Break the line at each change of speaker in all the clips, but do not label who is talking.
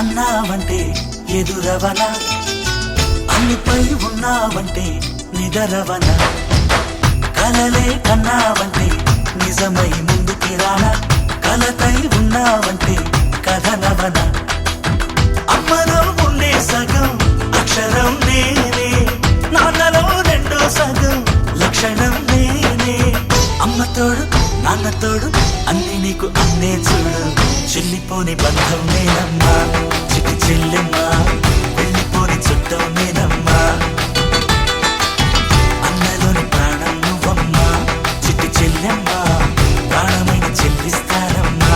అన్నావంటే ఎదురవన, అన్నిపై ఉన్నావంటే నిదరవన, కలలే కన్నావంటే నిజమై ముందుకి రానా, కలతై ఉన్నావంటే కథనవన. అమ్మలో ఉండే సగం అక్షరం నేనే, నాన్నలో రెండో సగం లక్షణం నేనే. అమ్మ తోడు నాన్న తోడు అన్ని నీకు అన్నే చూడు, చెల్లిపోని బంధం నేనమ్మా చిటి చెల్లెమ్మా, వెళ్ళిపోని చుట్టం నేనమ్మా. అన్నలోని ప్రాణం నువ్వమ్మా చిటి చెల్లెమ్మా, ప్రాణమైన చెల్లిస్తానమ్మా.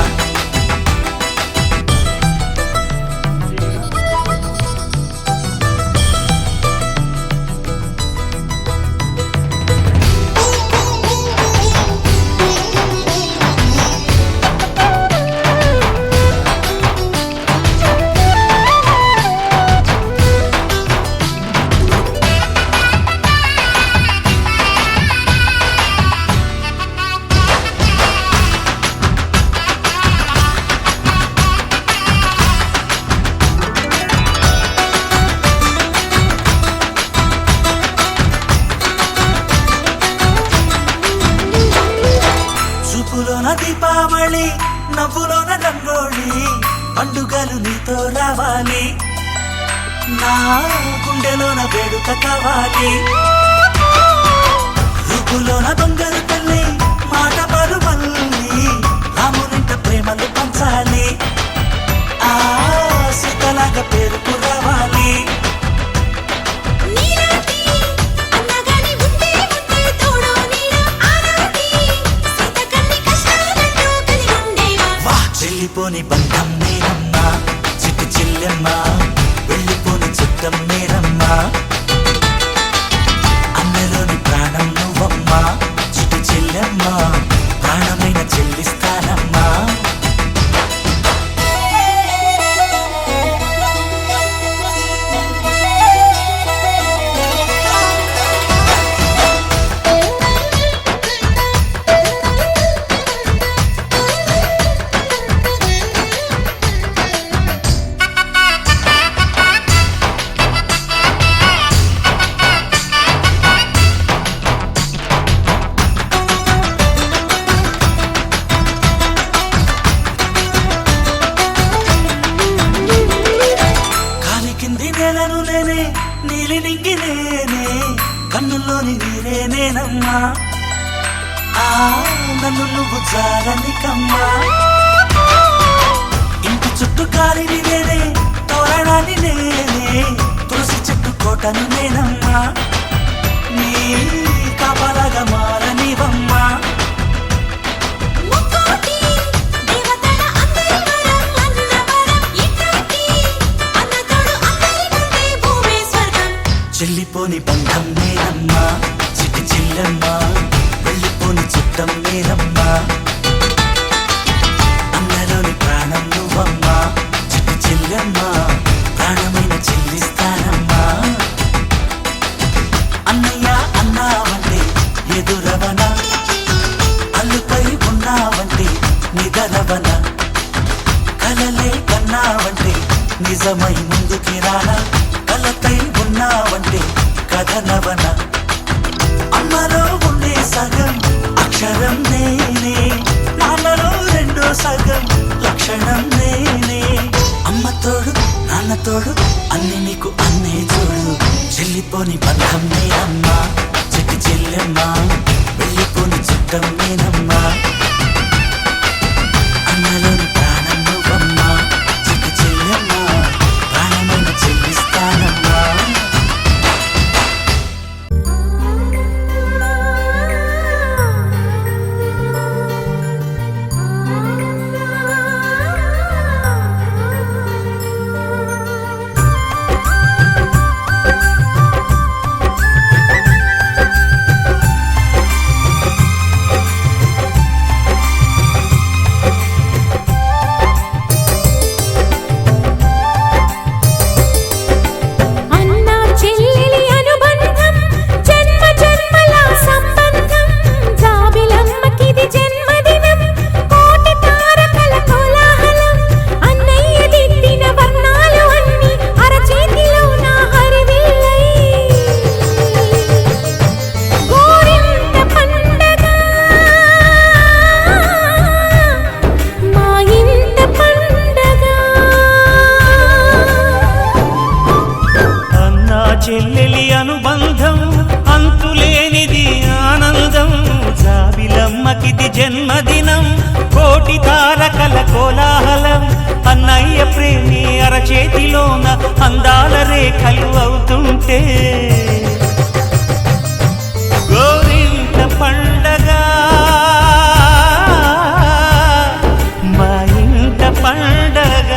చూపులోన దీపావళి, నవ్వులోన రంగోళి, పండుగలు నీతో రావాలి, నా గుండెలోన వేడుక కావాలి. రూపులోన బంగారు తల్లి, మాట పరుమల్లి, రామునింట ప్రేమలు పంచాలి, ఆ సీతలాగా పేరుకు రావాలి. వెళ్ళిపోని బంధం నేనమ్మా చిట్టి చెల్లెమ్మా, వెళ్ళిపోని చుట్టం నేనమ్మా. అన్నలోని ప్రాణం నువ్వమ్మా చిట్టి చెల్లెమ్మా, ప్రాణమైన చెల్లిస్తానమ్మా. నేలను నేనే నీలి నింగి నేనే, కన్నుల్లోని నీరే నేనమ్మా, ఆ నన్ను నువ్వు జాలనికమ్మా. ఇంటి చుట్టూ కాలిని నేనే, తోరణాన్ని నేనే, తులసి చెట్టు కోటను నేనమ్మా, నీ కాపలాగా మారనివమ్మా. చెల్లిపోని బంధం నేనమ్మా చిట్టి చెల్లెమ్మా, వెళ్ళిపోని చుట్టం నేనమ్మా. అన్నలోని ప్రాణం నువ్వమ్మా చిట్టి చెల్లెమ్మా, ప్రాణమైన చెల్లిస్తానమ్మా. అన్నయ్య అన్నావంటే ఎదురవన, అల్లుపై ఉన్నావంటే నిదరవన, కలలే కన్నావంటే నిజమై ముందుకి రానా, కలతై ఉన్నావంటే కథనవన. అమ్మలో ఉండే సగం అక్షరం నేనే, నాన్నలో రెండో సగం లక్షణం నేనే. అమ్మ తోడు నాన్న తోడు అన్ని నీకు అన్నే చూడు, చెల్లిపోని బంధం నేనమ్మా చిట్టి చెల్లెమ్మా, వెళ్ళిపోని చుట్టం నేనమ్మా అన్నలోని ప్రాణం నువ్వమ్మా చిక్కు చెల్లెమ్మా ప్రాణమైన చెల్లిస్తానమ్మా
చెల్లెలి అనుబంధం అంతులేనిది ఆనందం జాబిలమ్మకిది జన్మదినం కోటి తారకల కోలాహలం అన్నయ్య ప్రేమి అరచేతిలోన అందాల రేఖలు అవుతుంటే గోరింట పండగ మా ఇంట పండగ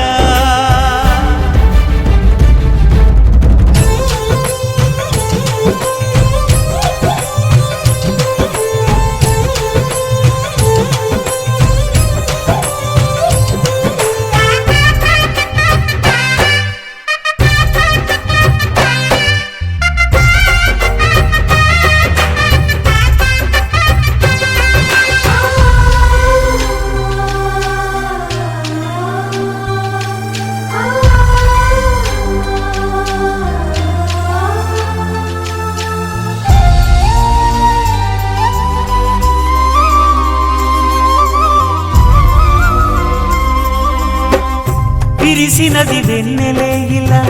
విరిసినది వెన్నెలే ఇలా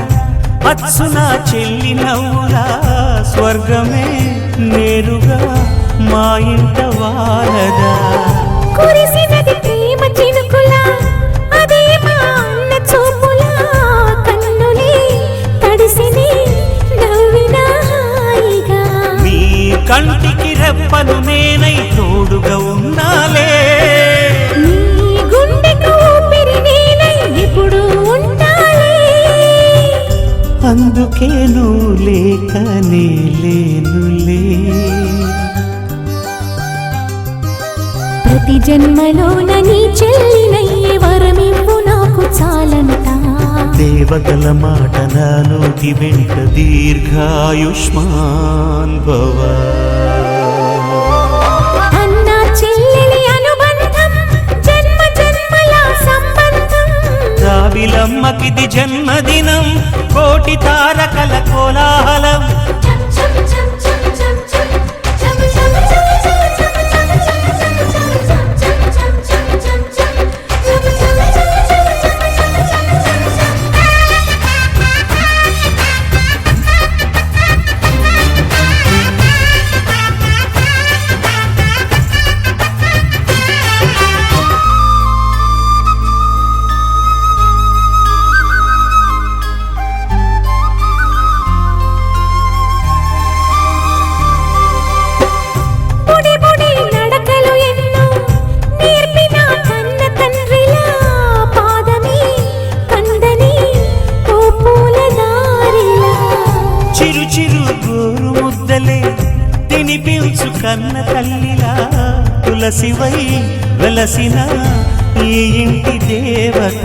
అచ్చున చెల్లి నవ్వులా స్వర్గమే నేరుగా మా ఇంట వారదా
కురిసినది ప్రేమ చినుకులా అదే మా అన్న చూపులా కన్నులే తడిసిని నవ్విన హాయిగా
మీ కంటికి రెప్పను నేనై తోడుగా ఉన్నాలే
నీ గుండెకు ఊపిరి నేనై ఇప్పుడు ఉంటాలే
అందుకే నువ్వు లేకనే లేనులే
ప్రతి జన్మలోన నీ చెల్లినయ్యే వరమివ్వు నాకు చాలంట
దేవతల మాట నా నోటి వెంట దీర్ఘాయుష్మాన్ భవ
అన్న చెల్లెలి అనుబంధం జన్మ జన్మల సంబంధం
జాబిలమ్మకిది జన్మదినం కోటి తారకల కోలాహలం తినిపించు కన్న తల్లిలా తులసివై వెలసిన ఈ ఇంటి దేవత